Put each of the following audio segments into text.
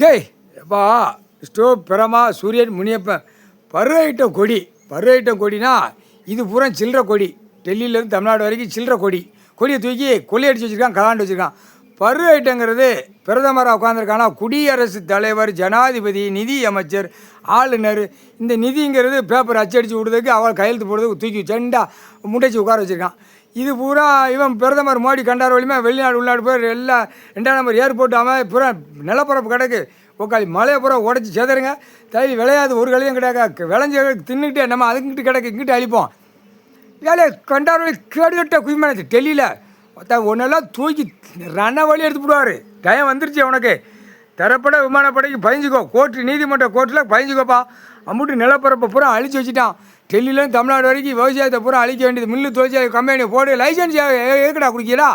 டேய் எப்பா பிரமா சூரியன் முனியப்பன் பருவ கொடினா இது பூரா சில்லற கொடி. டெல்லியிலேருந்து தமிழ்நாடு வரைக்கும் சில்லற கொடியை தூக்கி கொள்ளையடிச்சு வச்சுருக்கான், கலாண்டு வச்சுருக்கான். பருவ பிரதமராக உட்காந்துருக்கானா குடியரசுத் தலைவர், ஜனாதிபதி, நிதி அமைச்சர், ஆளுநர். இந்த நிதிங்கிறது பேப்பர் அச்சடித்து விடுறதுக்கு அவள் கையெழுத்து போடுறதுக்கு தூக்கி செண்டா முட்டைச்சி உட்கார வச்சுருக்கான். இது பூரா இவன் பிரதமர் மோடி கண்டார் வழியுமே வெளிநாடு உள்நாடு போய் எல்லாம் 2ஆம் நம்பர் ஏர்போர்ட் பூரா நிலப்பரப்பு கிடக்கு. உக்காளி மலையை பூரா உடச்சி செதறுங்க. தள்ளி விளையாது ஒரு கலையும் கிடையாது. விளைஞ்ச தின்னுக்கிட்டே நம்ம அதுங்கிட்டு கிடக்கு இங்கிட்டு அழிப்போம். வேலையை கண்டார் வழி கேடுகட்ட குவிமானது டெல்லியில் ஒன்றெல்லாம் தூக்கி ரன்ன வழி எடுத்து விடுவார். டைம் வந்துருச்சு உனக்கு. தரப்பட விமானப்படைக்கு பயஞ்சிக்கோ. நீதிமன்ற கோர்ட்டில் பயஞ்சிக்கோப்பா. அம்முட்டு நிலப்பரப்பை பூரா அழிச்சு வச்சுட்டான். டெல்லியிலேருந்து தமிழ்நாடு வரைக்கும் விவசாயத்தை பூரா அழிக்க வேண்டியது. மில்லு தொழிற்சாலை கம்பெனி போட்டு லைசன்ஸ் எதுக்கடா குடிக்கிறா?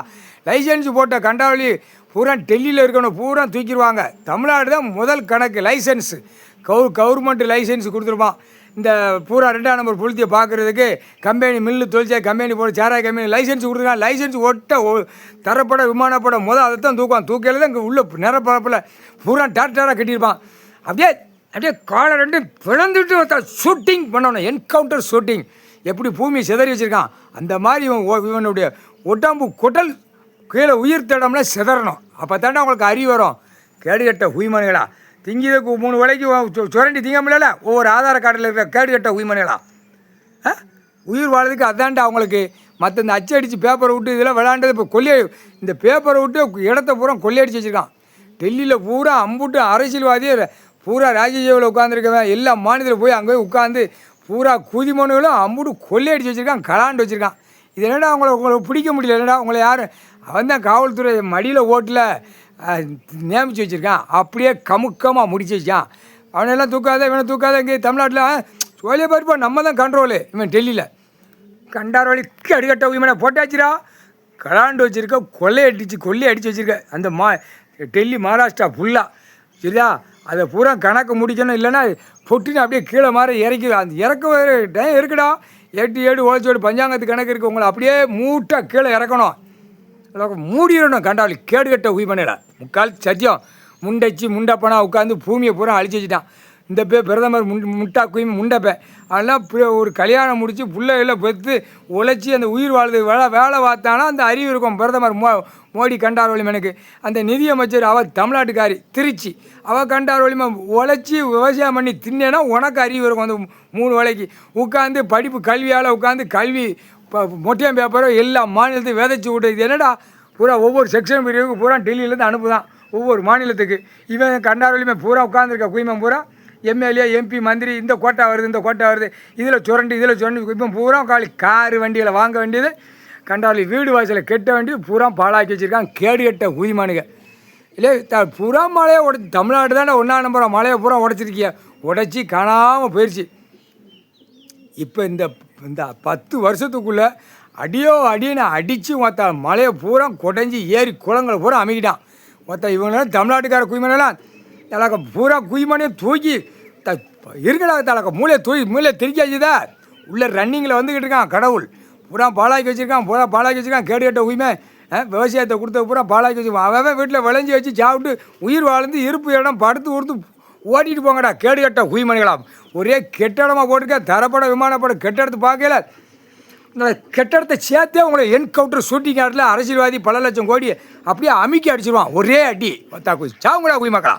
லைசன்ஸ் போட்ட கண்டாவளி பூரா டெல்லியில் இருக்கணும் பூரா தூக்கிடுவாங்க. தமிழ்நாடு தான் முதல் கணக்கு லைசன்ஸு. கவர்மெண்ட் லைசன்ஸ் கொடுத்துருப்பான். இந்த பூரா 2ஆம் நம்பர் புளுத்தியை பார்க்குறதுக்கு கம்பெனி மில்லு தொழிற்சாலை கம்பெனி போட்டு சாராய கம்பெனி லைசன்ஸ் கொடுத்துருக்கான். லைசன்ஸ் தரப்பட விமானப்பட அதை தான் தூக்குவான். தூக்கையில் தான் இங்கே உள்ள நிறப்பரப்பில் பூரா டாக்டராக கட்டியிருப்பான். அப்படியே காலை ரெண்டும் பிளந்துட்டு ஷூட்டிங் பண்ணணும். Encounter shooting. எப்படி பூமியை சிதறி வச்சுருக்கான் அந்த மாதிரி இவனுடைய உடம்பு குடல் கீழே உயிர் தடம்லாம் சிதறணும். அப்போ தாண்டா அவங்களுக்கு அறிவு வரும். கேடுகட்ட உயிமனைகளா திங்கிறதுக்கு 3 வேளைக்கு சுரண்டி திங்க முடியல. ஒவ்வொரு ஆதார கார்டில் இருக்கிற கேடுகட்ட உயிமனைகளா உயிர் வாழ்றதுக்கு அதாண்டா அவங்களுக்கு. மற்ற இந்த அச்சடித்து பேப்பரை விட்டு இதெல்லாம் விளாண்டது இப்போ இந்த பேப்பரை விட்டு இடத்த பூரா கொள்ளையடிச்சு வச்சுருக்கான். டெல்லியில் பூரா அம்புட்டு அரசியல்வாதியை பூரா ராஜ்யசபாவில் உட்காந்துருக்கவன் எல்லா மாநிலத்தில் போய் அங்கே போய் உட்காந்து பூரா குதிமனுகளும் அம்புட்டு கொள்ளையடிச்சு வச்சுருக்கான், கலாண்டு வச்சுருக்கான். இது என்னடா உங்களுக்கு பிடிக்க முடியல? என்னடா உங்களை யாரும் அவன் தான் காவல்துறை மடியில் ஓட்டில் நியமித்து வச்சுருக்கான். அப்படியே கமுக்கமாக முடிச்சு வச்சான். அவனெல்லாம் தூக்காத இவனை தூக்காத. இங்கே தமிழ்நாட்டில் சோழியை பாருப்பா நம்ம தான் கண்ட்ரோலு. இவன் டெல்லியில் கண்டார் வழிக்கு அடிக்கட்ட இவனை போட்டாச்சுரா கலாண்டு வச்சுருக்க. கொள்ளை அடித்து வச்சுருக்க அந்த டெல்லி மகாராஷ்டிரா ஃபுல்லாக சரியா. அதை பூரா கணக்கு முடிக்கணும். இல்லைன்னா பொட்டின்னு அப்படியே கீழே மாதிரி இறக்கிடும். அந்த இறக்க டைம் இருக்குடா. 8 ஓடிச்சோடு பஞ்சாங்கத்து கணக்கு இருக்குது. உங்களை அப்படியே மூட்டாக கீழே இறக்கணும். மூடிடணும். கண்டாளி கேடுகட்ட உயிர் முக்கால் சத்தியம் முண்டப்பனா உட்காந்து பூமியை பூரா அழிச்சு வச்சுட்டான். இந்த பிரதமர் முண்டப்பை அதெல்லாம் ஒரு கல்யாணம் முடித்து பிள்ளைகளை பெற்று உழைச்சி அந்த உயிர் வாழ்றது வேலை பார்த்தானா அந்த அறிவு இருக்கும். பிரதமர் மோடி கண்டார் வழிமனுக்கு. அந்த நிதியமைச்சர் அவள் தமிழ்நாட்டுக்காரி திருச்சி அவள் கண்டார் வழிமா உழைச்சி விவசாயம் பண்ணி தின்னேன்னா உனக்கு அறிவு இருக்கும். அந்த 3 வேளைக்கு உட்காந்து படிப்பு கல்வியால் உட்காந்து கல்வி மொட்டையம் பேப்பரோ எல்லா மாநிலத்தையும் விதைச்சி விட்டு. இது என்னடா பூரா ஒவ்வொரு செக்ஷன் பிரிவுக்கு பூரா டெல்லியிலேருந்து அனுப்புதான் ஒவ்வொரு மாநிலத்துக்கு. இவன் கண்டார் வழிமே பூரா உட்காந்துருக்க குயிமன் பூரா எம்எல்ஏ எம்பி மந்திரி இந்த கோட்டா வருது இந்த கோட்டா வருது இதில் சுரண்டி இப்போ பூரா காரு வண்டிகளை வாங்க வேண்டியது. கண்டாளி வீடு வாசலை கெட்ட வேண்டியது பூரா பாழாக்கி வச்சுருக்கான். கேடுகட்ட ஊதிமானுங்க இல்லை பூரா மலையை உடச்சி தமிழ்நாடு தானே 1ஆம் நம்பர் மலையை பூரா உடச்சிருக்கிய. உடச்சி காணாமல் போயிடுச்சு. இப்போ இந்த 10 வருஷத்துக்குள்ளே அடின்னு அடித்து மற்ற மலையை பூரா குடஞ்சி ஏரி குளங்களை பூரா அமைக்கிட்டான். மொத்த இவங்களாம் தமிழ்நாட்டுக்கார குயிமனெல்லாம் தலக்க பூரா குயிமனையும் தூக்கி இருக்கடா தலக்க மூளையை திருக்காச்சுதா உள்ள ரன்னிங்கில் வந்துக்கிட்டு இருக்கான். கடவுள் பூரா பாலாக்கி வச்சுருக்கான். கேடுகட்ட உயிமை விவசாயத்தை கொடுத்த பூரா பாலாக்கி வச்சுருக்கான். அவன் வீட்டில் விளைஞ்சி வச்சு சாப்பிட்டு உயிர் வாழ்ந்து இருப்பு இடம் படுத்து கொடுத்து ஓட்டிகிட்டு போங்கடா கேடுகட்ட உயிமனைகளாம். ஒரே கெட்டடமாக போட்டிருக்க. தரப்பட விமானப்பட கெட்டடத்தை பார்க்கல. இந்த கெட்டடத்தை சேர்த்தே உங்களை என்கவுண்டர் ஷூட்டிங் ஆட்டில் அரசியல்வாதி பல லட்சம் கோடி அப்படியே அமுக்கி அடிச்சிருவான். ஒரே அடி சாவுங்கடா குயிமக்களா.